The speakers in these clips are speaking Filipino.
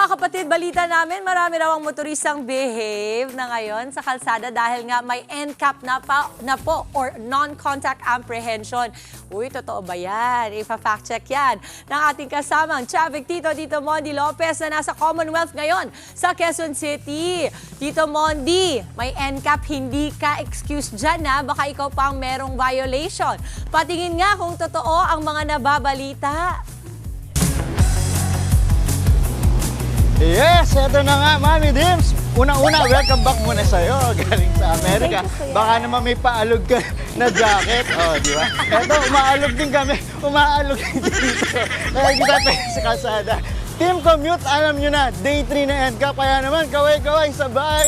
kapatid, balita namin, marami raw ang motoristang behave na ngayon sa kalsada dahil nga may NCAP na po or non-contact apprehension. Uy, totoo ba yan? Ipa-fact check yan ng ating kasamang traffic Tito Mondi Lopez na nasa Commonwealth ngayon sa Quezon City. Tito Mondi, may NCAP, hindi ka excuse dyan na baka ikaw pang merong violation. Patingin nga kung totoo ang mga nababalita. Yes, eto na nga, Mami Dims. Unang-una, welcome back muna sa'yo, galing sa Amerika. Baka naman may paalog ka na jacket. Oh, di ba? Eto, umaalog din kami. Umaalog din dito. Kaya kita tayo sa kalsada. Team Commute, alam nyo na, day 3 na NCAP. Kaya naman, kaway-kaway, sabay.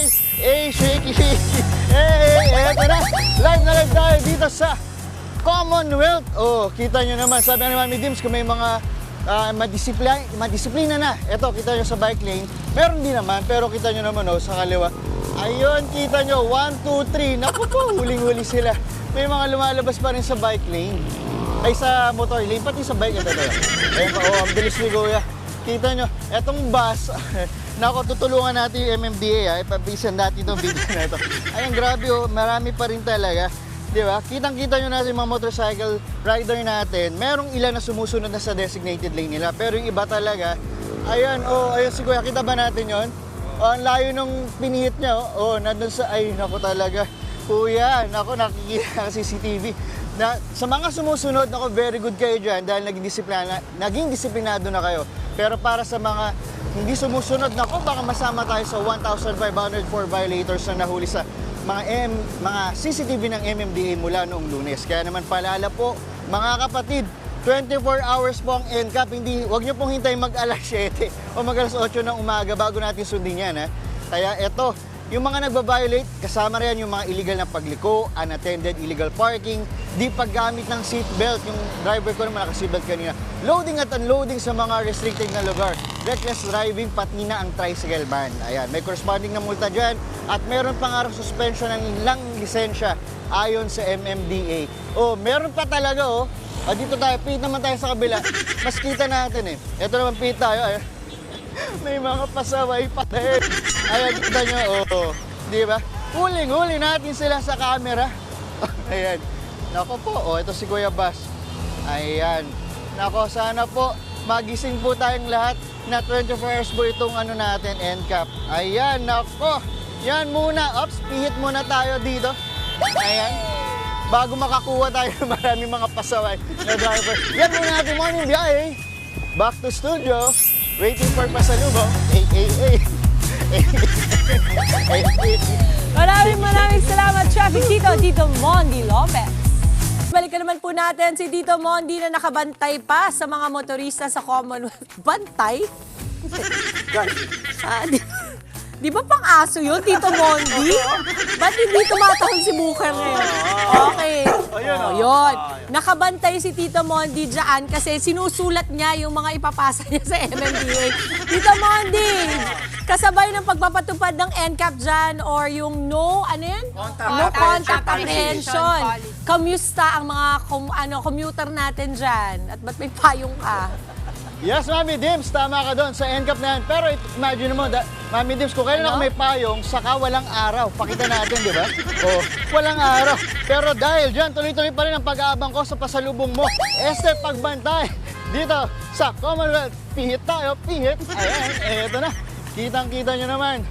Shaky. Eto na. Live na live tayo dito sa Commonwealth. Oh, kita nyo naman. Sabi ni Mami Dims, kung may mga madisiplina na. Ito, kita nyo sa bike lane. Meron din naman, pero kita nyo naman sa kaliwa. Ayun, kita nyo, 1, 2, 3. Naku po, huling-huli sila. May mga lumalabas pa rin sa bike lane. Ay, sa motor lane, pati sa bike. Ito. Ayun pa, ang bilis ni Kuya. Kita nyo, etong bus. Naku, tutulungan natin yung MMDA. Ipabisan natin itong video na ito. Ayun, grabe marami pa rin talaga. Di ba? Kitang-kita nyo natin mga motorcycle rider natin. Merong ilan na sumusunod na sa designated lane nila. Pero yung iba talaga, ayan, ayun si Kuya, kita ba natin yon? Ang layo nung pinihit niya, nandun sa, ay, naku talaga. Kuya, naku, nakikita ka CCTV. Na, sa mga sumusunod, naku, very good kayo dyan dahil naging disiplinado na kayo. Pero para sa mga hindi sumusunod, naku, baka masama tayo sa 1,504 violators na nahuli sa mga CCTV ng MMDA mula noong Lunes. Kaya naman paalala po, mga kapatid, 24 hours po ang NCAP. Huwag nyo pong hintayin mag-alas 7 o mag-alas 8 ng umaga bago natin sundin yan. Kaya eto, yung mga nagbabiolate, kasama rin yung mga illegal na pagliko, unattended illegal parking, di paggamit ng seatbelt. Yung driver ko naman naka-seatbelt kanina. Loading at unloading sa mga restricted na lugar. Reckless driving, pati na ang tricycle ban. Ayan, may corresponding na multa dyan. At meron pa nga suspension ng ilang lisensya ayon sa MMDA. Meron pa talaga dito tayo, pit naman tayo sa kabila. Mas kita natin Ito naman pit tayo. Ayan. May mga pasaway pa rin. Ayan, kita nyo, di ba? Huling-huli natin sila sa camera. Ayan. Nako po, ito si Kuya Bas. Ayan. Nako, sana po magising po tayong lahat na 24 hours po itong natin, NCAP. Ayan, nako. Yan muna. Ops, pihit muna tayo dito. Ayan. Bago makakuha tayo ng maraming mga pasaway na driver. Yan muna natin morning biyahe. Back to studio. Waiting for pasalubong. Maraming salamat, Traffic Tito Mondi Lopez. Balikan naman po natin si Tito Mondi na nakabantay pa sa mga motorista sa Commonwealth. Bantay? Di ba pang aso yun, Tito Mondi? Ba't hindi tumatahol si Booker ngayon? Okay. Yun. Nakabantay si Tito Mondi dyan kasi sinusulat niya yung mga ipapasa niya sa MMDA. Tito Mondi, kasabay ng pagpapatupad ng NCAP dyan or yung no contact apprehension. Kamusta ang mga commuter natin dyan? At ba't may payong ka? Yes, Mami Dims, tama ka doon sa NCAP na yan. Pero imagine mo, Mami Dims, kung kailan ako may payong, saka walang araw. Pakita natin, di ba? Walang araw. Pero dahil dyan, tuloy-tuloy pa rin ang pag-aabang ko sa pasalubong mo. Pagbantay dito sa Commonwealth. Pihit tayo, pihit. Ayan, eto na. Kitang-kita nyo naman.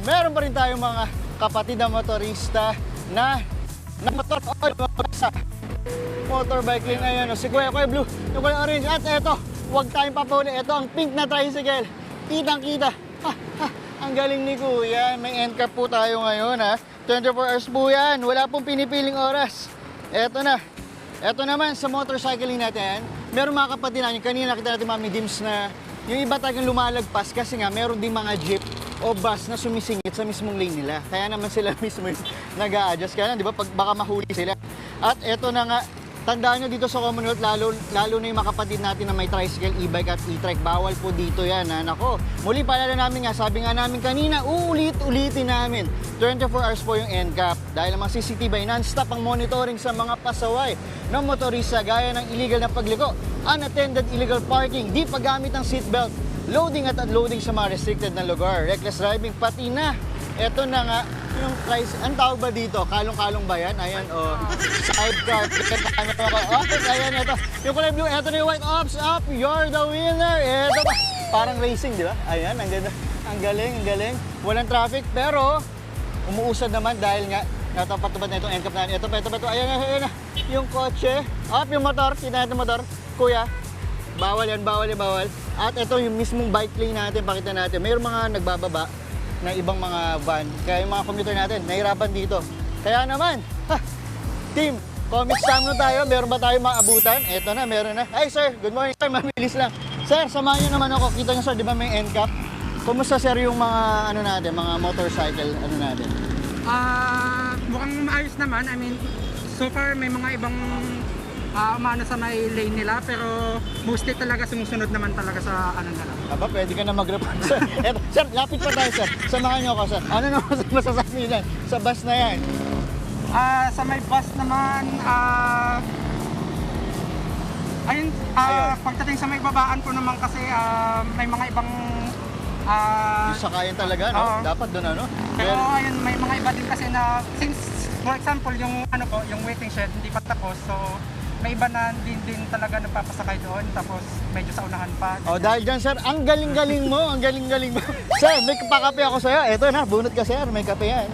Meron pa rin tayong mga kapatid na motorista na sa motorbike lane. Ayan, si Kuya Blue, yung Kuya Orange. At eto, huwag tayong papahuli. Ito ang pink na tricycle. Kitang-kita. Ang galing ni Kuya. May NCAP po tayo ngayon 24 hours po yan. Wala pong pinipiling oras. Eto na. Eto naman sa motorcycling natin. Meron mga kapatid natin. Kanina nakita natin Mami Dims na yung iba talagang lumalagpas kasi nga meron din mga jeep o bus na sumisingit sa mismong lane nila. Kaya naman sila mismo nag-a-adjust. Kaya di ba baka mahuli sila. At eto na nga. Tandaan nyo dito sa Commonwealth, lalo na yung mga kapatid natin na may tricycle, e-bike at e-trike. Bawal po dito yan. Nako, muli paalala namin sabi nga namin kanina, uulit-ulitin namin. 24 hours po yung NCAP. Dahil ang mga CCTV ay non-stop ang monitoring sa mga pasaway ng motorista gaya ng illegal na pagliko, unattended illegal parking, di paggamit ng seatbelt, loading at unloading sa mga restricted na lugar, reckless driving, pati na. Ito na nga, yung price, ang tawag ba dito? Kalong-kalong ba yan? Ayan, sidecar. Ops, ayan, ito. Yung kulay blue, ito na yung white. Ops, up, you're the winner. Ito ba? Parang racing, di ba? Ayan, ang ganda. Ang galing, ang galing. Walang traffic, pero umuusad naman dahil nga natapatupad na itong NCAP natin. Ito pa. Ayan na. Yung kotse. Up, yung motor. Kita natin yung motor. Kuya, bawal yan, bawal. At ito yung mismong bike lane natin, pakita natin. Mayroong mga nagbababa na ibang mga van. Kaya yung mga commuter natin, nahirapan dito. Kaya naman, team, comic stam na tayo. Meron ba tayo mga abutan? Ito na, meron na. Ay sir, good morning sir, mabilis lang. Sir, samahan nyo naman ako. Kita nyo sir, di ba may NCAP? Kumusta sir yung mga ano natin, mga motorcycle ano natin? Mukhang maayos naman. I mean, so far may mga ibang umano sa may lane nila, pero mostly talaga sumusunod naman talaga sa ano nila. Aba, pwede ka na mag-report sir. Eto, sir, lapit pa tayo sir. Samahan nyo ako sir. Ano naman masasabi nyo dyan sa bus na yan? Sa may bus naman, ayun, pagdating sa may babaan po naman kasi may mga ibang Yung sakayan talaga, no? oo. Dapat doon ano? pero ayun, may mga iba din kasi na since for example yung ano po, yung waiting shed hindi pa tapos, so may iba na din talaga nagpapasakay doon tapos medyo sa unahan pa. Oh, dahil dyan, sir, ang galing-galing mo, ang galing-galing mo. Sir, may pakape ako sa'yo. Eto na, bunot ka, sir. May kape yan.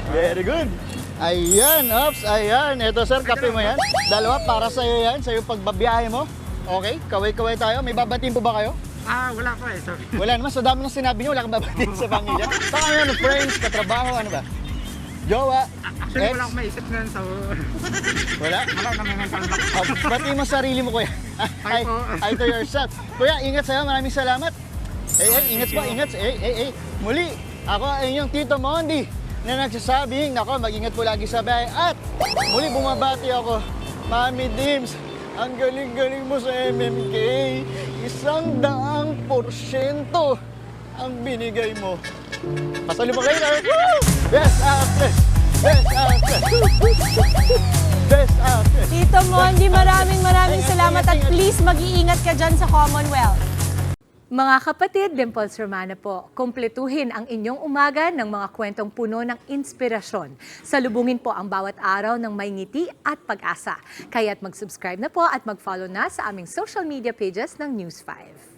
Very good. Ayan, ops, ayan. Eto, sir, kape mo yan. Dalawa, para sa'yo yan, sa'yo pagbabiyahe mo. Okay, kaway-kaway tayo. May babatiin po ba kayo? Wala po eh, sorry. Wala naman, sa dami ng sinabi niyo, wala kang babatiin sa pamilya. Baka ano, friends, katrabaho, ano ba? Jowa, Actually, ex? wala akong maisip ngayon, so Wala? wala naman mental block. Oh, bati mo sarili mo, kuya. Hi po. Hi to yourself. Kuya, ingat sa'yo. Maraming salamat. Ingat po, ingat. Muli, ako ay inyong Tito Mondi na nagsasabing, nako, mag-ingat po lagi sa bahay. At muli bumabati ako, Mami Dims, ang galing-galing mo sa MMK. 100% ang binigay mo. Pasali mo kayo na. Woo! Best actress! Best actress! Best actress! Tito Mondi, maraming salamat at please mag-iingat ka dyan sa Commonwealth. Mga kapatid, Dimples Romana po, kumpletuhin ang inyong umaga ng mga kwentong puno ng inspirasyon. Salubungin po ang bawat araw ng may ngiti at pag-asa. Kaya't mag-subscribe na po at mag-follow na sa aming social media pages ng News 5.